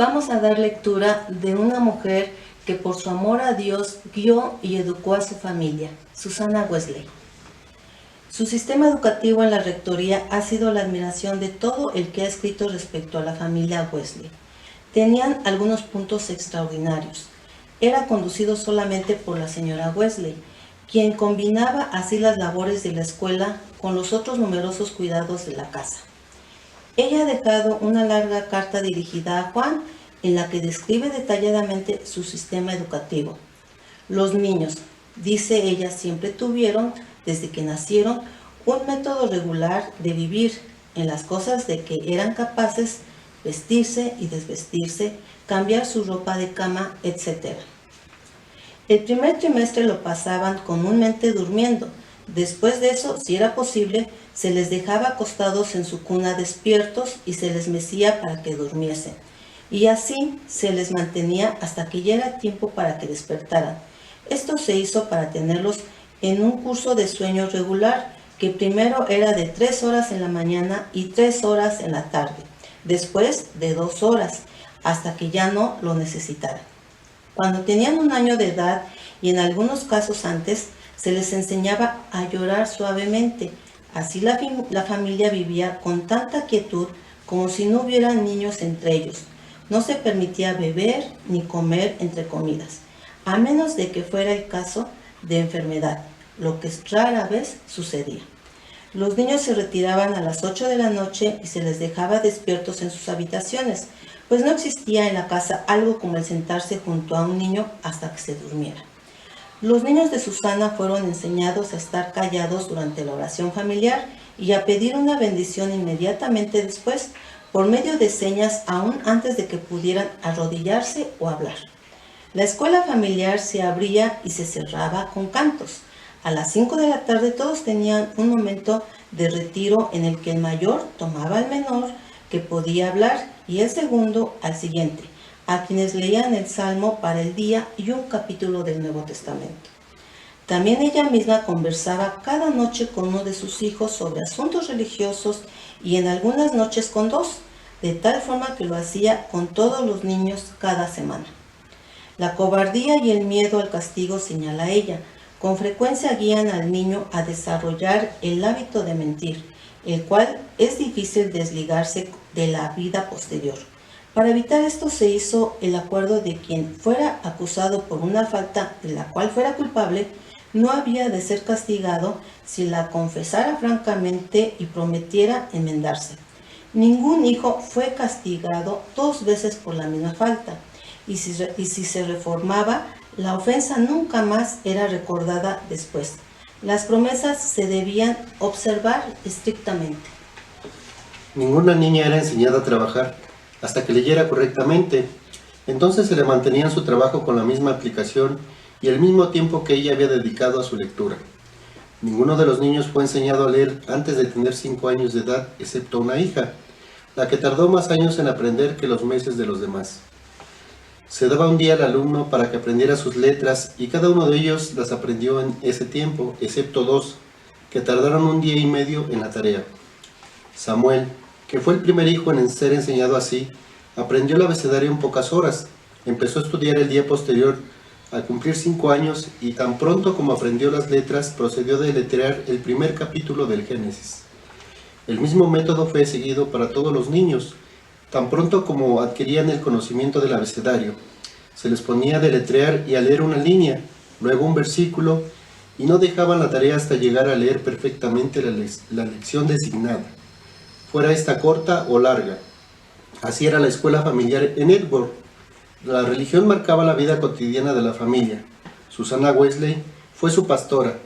vamos a dar lectura de una mujer que por su amor a Dios guió y educó a su familia, Susanna Wesley. Su sistema educativo en la rectoría ha sido la admiración de todo el que ha escrito respecto a la familia Wesley. Tenían algunos puntos extraordinarios. Era conducido solamente por la señora Wesley, quien combinaba así las labores de la escuela con los otros numerosos cuidados de la casa. Ella ha dejado una larga carta dirigida a Juan en la que describe detalladamente su sistema educativo. Los niños, dice ella, siempre tuvieron, desde que nacieron, un método regular de vivir en las cosas de que eran capaces, vestirse y desvestirse, cambiar su ropa de cama, etc. El primer trimestre lo pasaban comúnmente durmiendo. Después de eso, si era posible, se les dejaba acostados en su cuna despiertos y se les mecía para que durmiesen. Y así se les mantenía hasta que ya era tiempo para que despertaran. Esto se hizo para tenerlos en un curso de sueño regular, que primero era de 3 horas en la mañana y 3 horas en la tarde, después de 2 horas, hasta que ya no lo necesitaran. Cuando tenían 1 año de edad, y en algunos casos antes, se les enseñaba a llorar suavemente. Así la familia vivía con tanta quietud como si no hubieran niños entre ellos. No se permitía beber ni comer entre comidas, a menos de que fuera el caso de enfermedad, lo que rara vez sucedía. Los niños se retiraban a las 8 de la noche y se les dejaba despiertos en sus habitaciones, pues no existía en la casa algo como el sentarse junto a un niño hasta que se durmiera. Los niños de Susanna fueron enseñados a estar callados durante la oración familiar y a pedir una bendición inmediatamente después, por medio de señas aún antes de que pudieran arrodillarse o hablar. La escuela familiar se abría y se cerraba con cantos. A las 5 de la tarde todos tenían un momento de retiro en el que el mayor tomaba al menor que podía hablar y el segundo al siguiente, a quienes leían el Salmo para el día y un capítulo del Nuevo Testamento. También ella misma conversaba cada noche con uno de sus hijos sobre asuntos religiosos y en algunas noches con 2, de tal forma que lo hacía con todos los niños cada semana. La cobardía y el miedo al castigo, señala ella, con frecuencia guían al niño a desarrollar el hábito de mentir, el cual es difícil desligarse de la vida posterior. Para evitar esto se hizo el acuerdo de quien fuera acusado por una falta de la cual fuera culpable, no había de ser castigado si la confesara francamente y prometiera enmendarse. Ningún hijo fue castigado 2 veces por la misma falta, y si se reformaba, la ofensa nunca más era recordada después. Las promesas se debían observar estrictamente. Ninguna niña era enseñada a trabajar hasta que leyera correctamente. Entonces se le mantenía en su trabajo con la misma aplicación y el mismo tiempo que ella había dedicado a su lectura. Ninguno de los niños fue enseñado a leer antes de tener 5 años de edad, excepto una hija, la que tardó más años en aprender que los meses de los demás. Se daba un día al alumno para que aprendiera sus letras y cada uno de ellos las aprendió en ese tiempo, excepto 2, que tardaron 1 día y medio en la tarea. Samuel, que fue el primer hijo en ser enseñado así, aprendió el abecedario en pocas horas. Empezó a estudiar el día posterior al cumplir 5 años y tan pronto como aprendió las letras procedió a deletrear el primer capítulo del Génesis. El mismo método fue seguido para todos los niños. Tan pronto como adquirían el conocimiento del abecedario, se les ponía a deletrear y a leer una línea, luego un versículo, y no dejaban la tarea hasta llegar a leer perfectamente la lección designada, fuera esta corta o larga. Así era la escuela familiar en Edward. La religión marcaba la vida cotidiana de la familia. Susanna Wesley fue su pastora,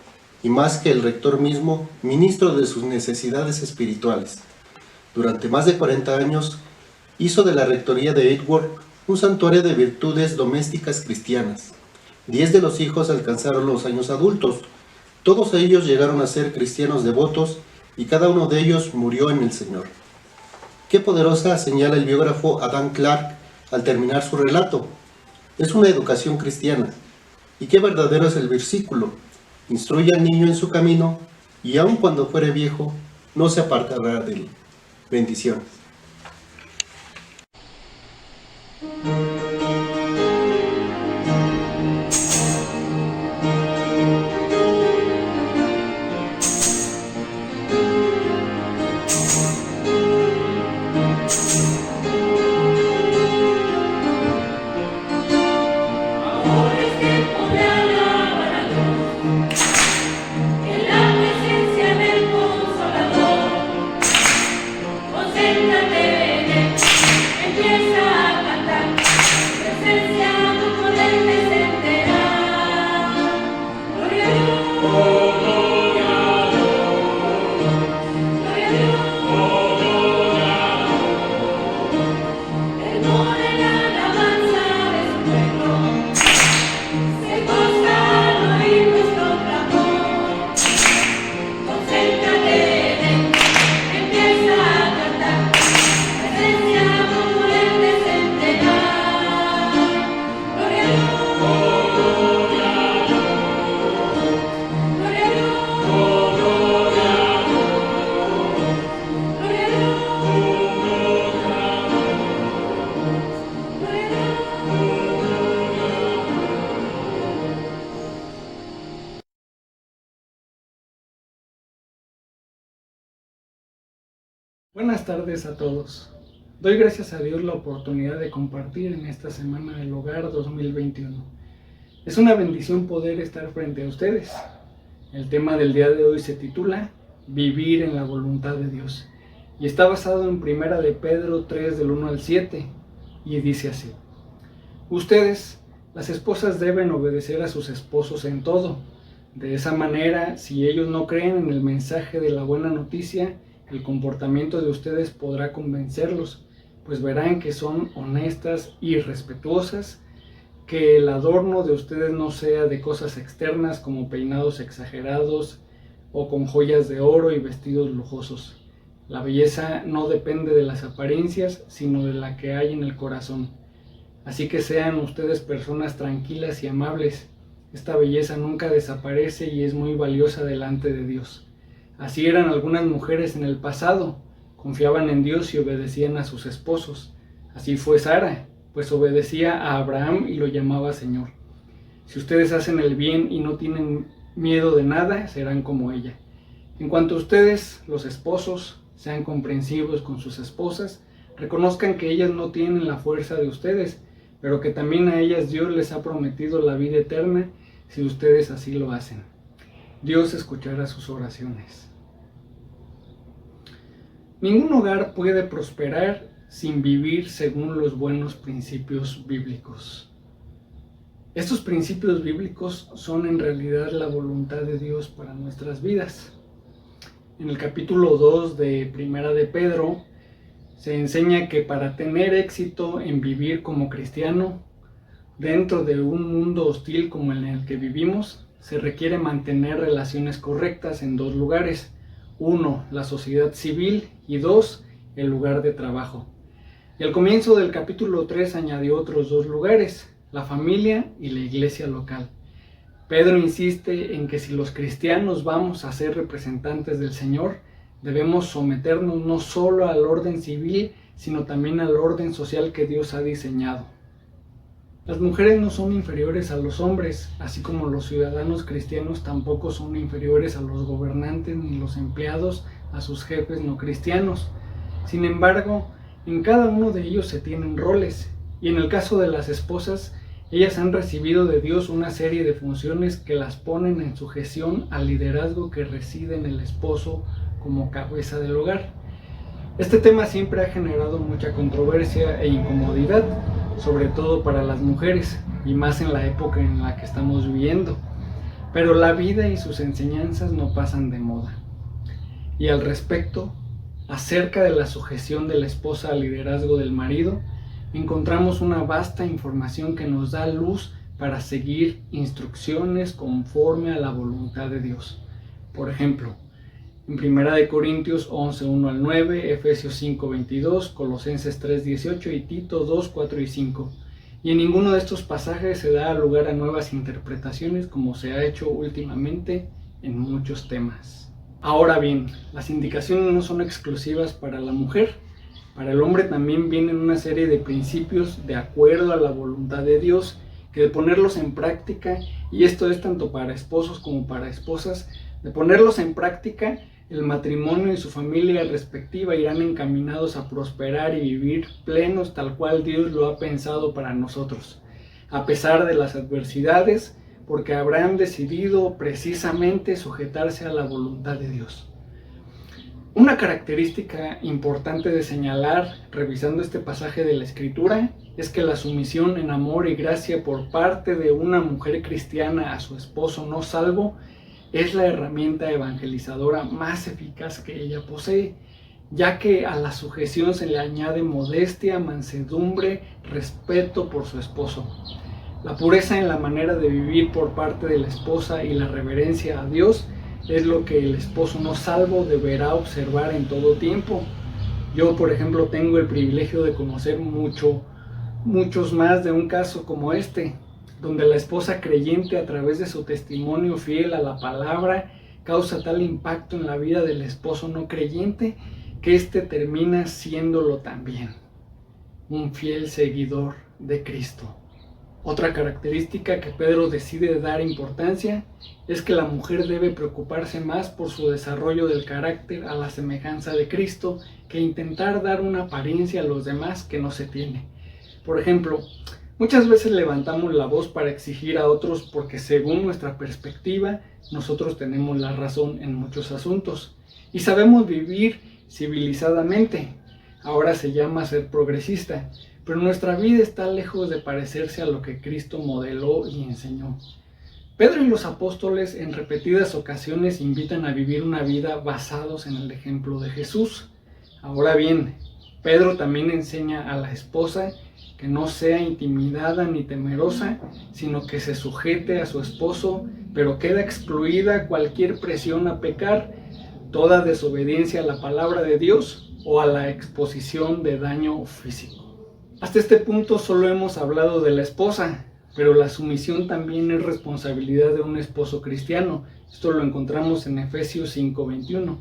y más que el rector mismo, ministro de sus necesidades espirituales. Durante más de 40 años, hizo de la rectoría de Edward un santuario de virtudes domésticas cristianas. 10 de los hijos alcanzaron los años adultos. Todos ellos llegaron a ser cristianos devotos y cada uno de ellos murió en el Señor. Qué poderosa señala el biógrafo Adam Clarke al terminar su relato. Es una educación cristiana. Y qué verdadero es el versículo. Instruye al niño en su camino y aun cuando fuere viejo, no se apartará de él. Bendiciones. Buenas tardes a todos. Doy gracias a Dios la oportunidad de compartir en esta Semana del Hogar 2021. Es una bendición poder estar frente a ustedes. El tema del día de hoy se titula Vivir en la voluntad de Dios y está basado en 1 de Pedro 3 del 1 al 7 y dice así: Ustedes, las esposas, deben obedecer a sus esposos en todo. De esa manera, si ellos no creen en el mensaje de la buena noticia, el comportamiento de ustedes podrá convencerlos, pues verán que son honestas y respetuosas, que el adorno de ustedes no sea de cosas externas como peinados exagerados o con joyas de oro y vestidos lujosos. La belleza no depende de las apariencias, sino de la que hay en el corazón. Así que sean ustedes personas tranquilas y amables. Esta belleza nunca desaparece y es muy valiosa delante de Dios. Así eran algunas mujeres en el pasado, confiaban en Dios y obedecían a sus esposos. Así fue Sara, pues obedecía a Abraham y lo llamaba Señor. Si ustedes hacen el bien y no tienen miedo de nada, serán como ella. En cuanto a ustedes, los esposos, sean comprensivos con sus esposas, reconozcan que ellas no tienen la fuerza de ustedes, pero que también a ellas Dios les ha prometido la vida eterna si ustedes así lo hacen. Dios escuchará sus oraciones. Ningún hogar puede prosperar sin vivir según los buenos principios bíblicos. Estos principios bíblicos son en realidad la voluntad de Dios para nuestras vidas. En el capítulo 2 de 1 de Pedro se enseña que para tener éxito en vivir como cristiano, dentro de un mundo hostil como en el que vivimos, se requiere mantener relaciones correctas en dos lugares. 1, la sociedad civil, y 2, el lugar de trabajo. Y al comienzo del capítulo 3 añadió otros dos lugares, la familia y la iglesia local. Pedro insiste en que si los cristianos vamos a ser representantes del Señor, debemos someternos no solo al orden civil, sino también al orden social que Dios ha diseñado. Las mujeres no son inferiores a los hombres, así como los ciudadanos cristianos tampoco son inferiores a los gobernantes ni los empleados a sus jefes no cristianos. Sin embargo, en cada uno de ellos se tienen roles, y en el caso de las esposas, ellas han recibido de Dios una serie de funciones que las ponen en sujeción al liderazgo que reside en el esposo como cabeza del hogar. Este tema siempre ha generado mucha controversia e incomodidad, sobre todo para las mujeres, y más en la época en la que estamos viviendo. Pero la vida y sus enseñanzas no pasan de moda. Y al respecto, acerca de la sujeción de la esposa al liderazgo del marido, encontramos una vasta información que nos da luz para seguir instrucciones conforme a la voluntad de Dios. Por ejemplo, en 1 Corintios 11, 1 al 9, Efesios 5, 22, Colosenses 3, 18 y Tito 2, 4 y 5. Y en ninguno de estos pasajes se da lugar a nuevas interpretaciones como se ha hecho últimamente en muchos temas. Ahora bien, las indicaciones no son exclusivas para la mujer. Para el hombre también vienen una serie de principios de acuerdo a la voluntad de Dios, que de ponerlos en práctica, y esto es tanto para esposos como para esposas, de ponerlos en práctica, el matrimonio y su familia respectiva irán encaminados a prosperar y vivir plenos tal cual Dios lo ha pensado para nosotros, a pesar de las adversidades, porque habrán decidido precisamente sujetarse a la voluntad de Dios. Una característica importante de señalar, revisando este pasaje de la Escritura, es que la sumisión en amor y gracia por parte de una mujer cristiana a su esposo no salvo es la herramienta evangelizadora más eficaz que ella posee, ya que a la sujeción se le añade modestia, mansedumbre, respeto por su esposo. La pureza en la manera de vivir por parte de la esposa y la reverencia a Dios es lo que el esposo no salvo deberá observar en todo tiempo. Yo, por ejemplo, tengo el privilegio de conocer muchos más de un caso como este, donde la esposa creyente, a través de su testimonio fiel a la palabra, causa tal impacto en la vida del esposo no creyente que éste termina siéndolo también, un fiel seguidor de Cristo. Otra característica que Pedro decide dar importancia es que la mujer debe preocuparse más por su desarrollo del carácter a la semejanza de Cristo que intentar dar una apariencia a los demás que no se tiene. Por ejemplo, muchas veces levantamos la voz para exigir a otros porque según nuestra perspectiva nosotros tenemos la razón en muchos asuntos y sabemos vivir civilizadamente. Ahora se llama ser progresista, pero nuestra vida está lejos de parecerse a lo que Cristo modeló y enseñó. Pedro y los apóstoles en repetidas ocasiones invitan a vivir una vida basados en el ejemplo de Jesús. Ahora bien, Pedro también enseña a la esposa que no sea intimidada ni temerosa, sino que se sujete a su esposo, pero queda excluida cualquier presión a pecar, toda desobediencia a la palabra de Dios o a la exposición de daño físico. Hasta este punto solo hemos hablado de la esposa, pero la sumisión también es responsabilidad de un esposo cristiano. Esto lo encontramos en Efesios 5:21.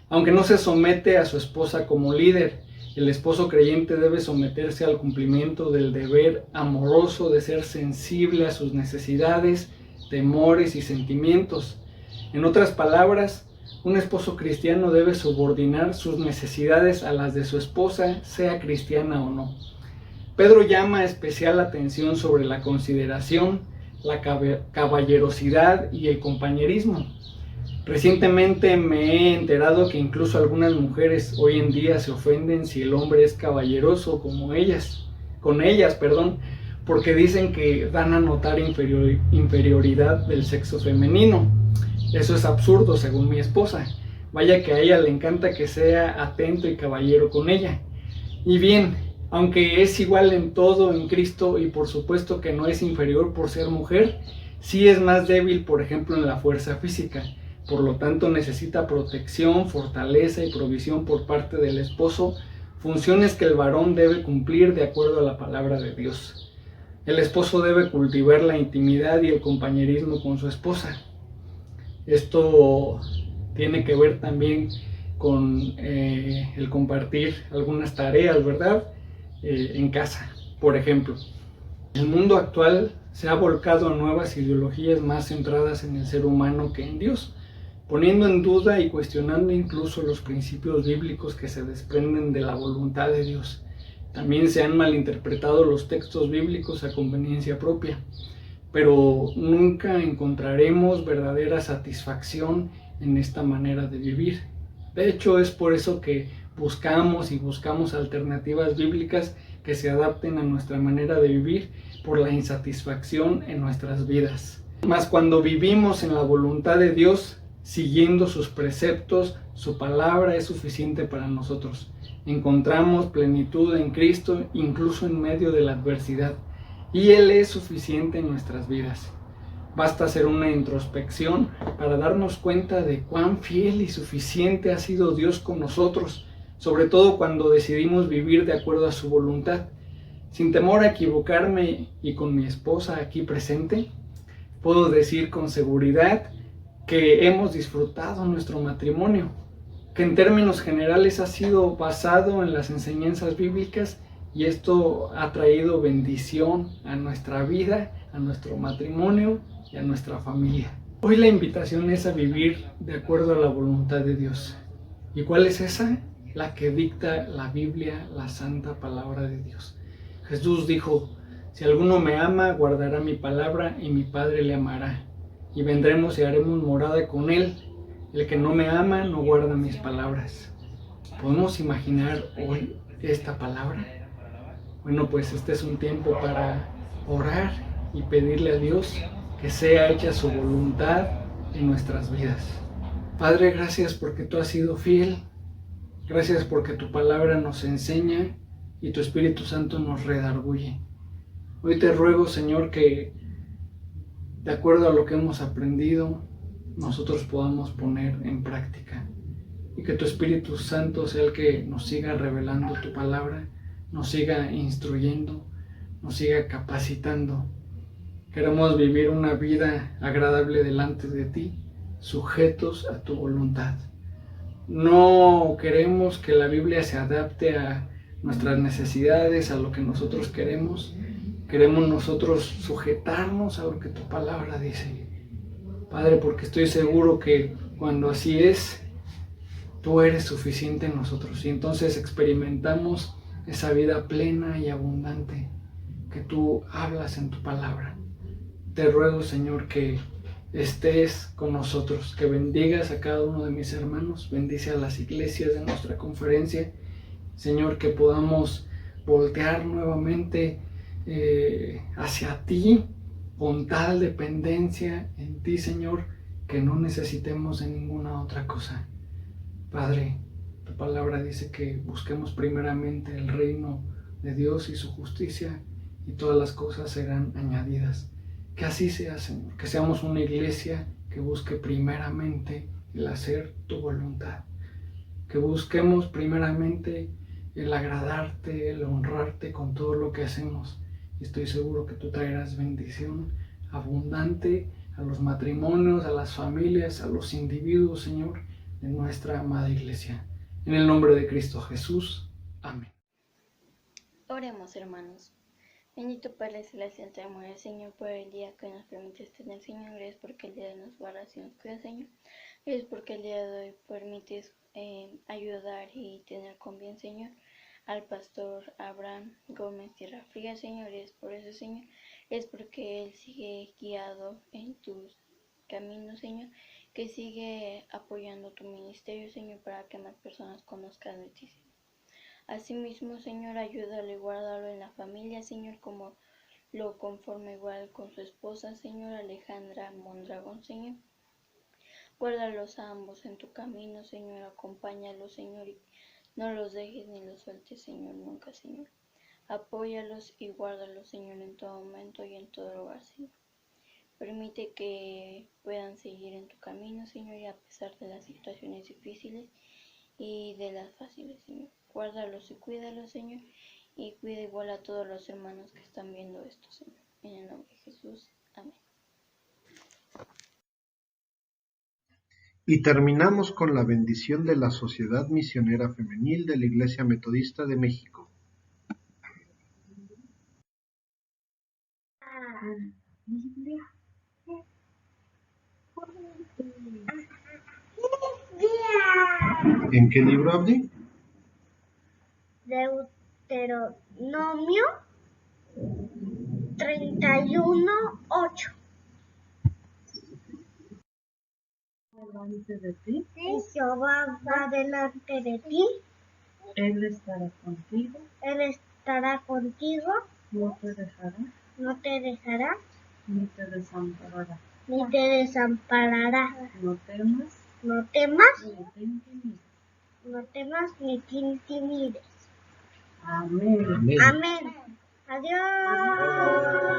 Aunque no se somete a su esposa como líder, el esposo creyente debe someterse al cumplimiento del deber amoroso de ser sensible a sus necesidades, temores y sentimientos. En otras palabras, un esposo cristiano debe subordinar sus necesidades a las de su esposa, sea cristiana o no. Pedro llama especial atención sobre la consideración, la caballerosidad y el compañerismo. Recientemente me he enterado que incluso algunas mujeres hoy en día se ofenden si el hombre es caballeroso con ellas, porque dicen que dan a notar inferioridad del sexo femenino. Eso es absurdo según mi esposa. Vaya que a ella le encanta que sea atento y caballero con ella. Y bien, aunque es igual en todo en Cristo y por supuesto que no es inferior por ser mujer, sí es más débil, por ejemplo, en la fuerza física. Por lo tanto, necesita protección, fortaleza y provisión por parte del esposo, funciones que el varón debe cumplir de acuerdo a la palabra de Dios. El esposo debe cultivar la intimidad y el compañerismo con su esposa. Esto tiene que ver también con el compartir algunas tareas, ¿verdad? En casa, por ejemplo. El mundo actual se ha volcado a nuevas ideologías más centradas en el ser humano que en Dios, poniendo en duda y cuestionando incluso los principios bíblicos que se desprenden de la voluntad de Dios. También se han malinterpretado los textos bíblicos a conveniencia propia, pero nunca encontraremos verdadera satisfacción en esta manera de vivir. De hecho, es por eso que buscamos alternativas bíblicas que se adapten a nuestra manera de vivir por la insatisfacción en nuestras vidas. Mas cuando vivimos en la voluntad de Dios, siguiendo sus preceptos, su palabra es suficiente para nosotros. Encontramos plenitud en Cristo incluso en medio de la adversidad, y Él es suficiente en nuestras vidas. Basta hacer una introspección para darnos cuenta de cuán fiel y suficiente ha sido Dios con nosotros, sobre todo cuando decidimos vivir de acuerdo a su voluntad. Sin temor a equivocarme y con mi esposa aquí presente, puedo decir con seguridad que hemos disfrutado nuestro matrimonio, que en términos generales ha sido basado en las enseñanzas bíblicas y esto ha traído bendición a nuestra vida, a nuestro matrimonio y a nuestra familia. Hoy la invitación es a vivir de acuerdo a la voluntad de Dios. ¿Y cuál es esa? La que dicta la Biblia, la santa palabra de Dios. Jesús dijo: si alguno me ama, guardará mi palabra y mi Padre le amará, y vendremos y haremos morada con él. El que no me ama no guarda mis palabras. ¿Podemos imaginar hoy esta palabra? Bueno, pues este es un tiempo para orar y pedirle a Dios que sea hecha su voluntad en nuestras vidas. Padre, gracias porque tú has sido fiel. Gracias porque tu palabra nos enseña y tu Espíritu Santo nos redarguye. Hoy te ruego, Señor, que de acuerdo a lo que hemos aprendido, nosotros podamos poner en práctica. Y que tu Espíritu Santo sea el que nos siga revelando tu palabra, nos siga instruyendo, nos siga capacitando. Queremos vivir una vida agradable delante de ti, sujetos a tu voluntad. No queremos que la Biblia se adapte a nuestras necesidades, a lo que nosotros queremos. Queremos nosotros sujetarnos a lo que tu palabra dice, Padre, porque estoy seguro que cuando así es, tú eres suficiente en nosotros y entonces experimentamos esa vida plena y abundante que tú hablas en tu palabra. Te ruego, Señor, que estés con nosotros, que bendigas a cada uno de mis hermanos, bendice a las iglesias de nuestra conferencia, Señor, que podamos voltear nuevamente hacia ti con tal dependencia en ti, Señor, que no necesitemos de ninguna otra cosa. Padre, tu palabra dice que busquemos primeramente el reino de Dios y su justicia y todas las cosas serán añadidas. Que así sea, Señor, que seamos una iglesia que busque primeramente el hacer tu voluntad. Que busquemos primeramente el agradarte, el honrarte con todo lo que hacemos. Y estoy seguro que tú traerás bendición abundante a los matrimonios, a las familias, a los individuos, Señor, de nuestra amada iglesia. En el nombre de Cristo Jesús. Amén. Oremos, hermanos. Bendito Padre Celestial, te amo, Señor, por el día que nos permites tener, Señor. Gracias porque el día de nos guardas y nos cuidas, Señor. Gracias porque el día de hoy permites ayudar y tener con bien, Señor, al pastor Abraham Gómez Tierra Fría, Señor. Gracias por eso, Señor. Gracias porque él sigue guiado en tus caminos, Señor, que sigue apoyando tu ministerio, Señor, para que más personas conozcan de ti, Señor. Asimismo, Señor, ayúdalo y guárdalo en la familia, Señor, como lo conforma igual con su esposa, Señor, Alejandra Mondragón, Señor. Guárdalos a ambos en tu camino, Señor, acompáñalos, Señor, y no los dejes ni los sueltes, Señor, nunca, Señor. Apóyalos y guárdalos, Señor, en todo momento y en todo lugar, Señor. Permite que puedan seguir en tu camino, Señor, y a pesar de las situaciones difíciles y de las fáciles, Señor. Guárdalos y cuídalos, Señor, y cuida igual a todos los hermanos que están viendo esto, Señor. En el nombre de Jesús. Amén. Y terminamos con la bendición de la Sociedad Misionera Femenil de la Iglesia Metodista de México. ¿En qué libro, Abdi? Deuteronomio 31:8. Delante de ti, Y Jehová va delante de ti, Él estará contigo, Él estará contigo, no te dejará, no te dejará, ni te desamparará. ni te desamparará. No temas, No temas, ni te intimides. no temas ni te intimides. Amén. Amén. Amén. Adiós.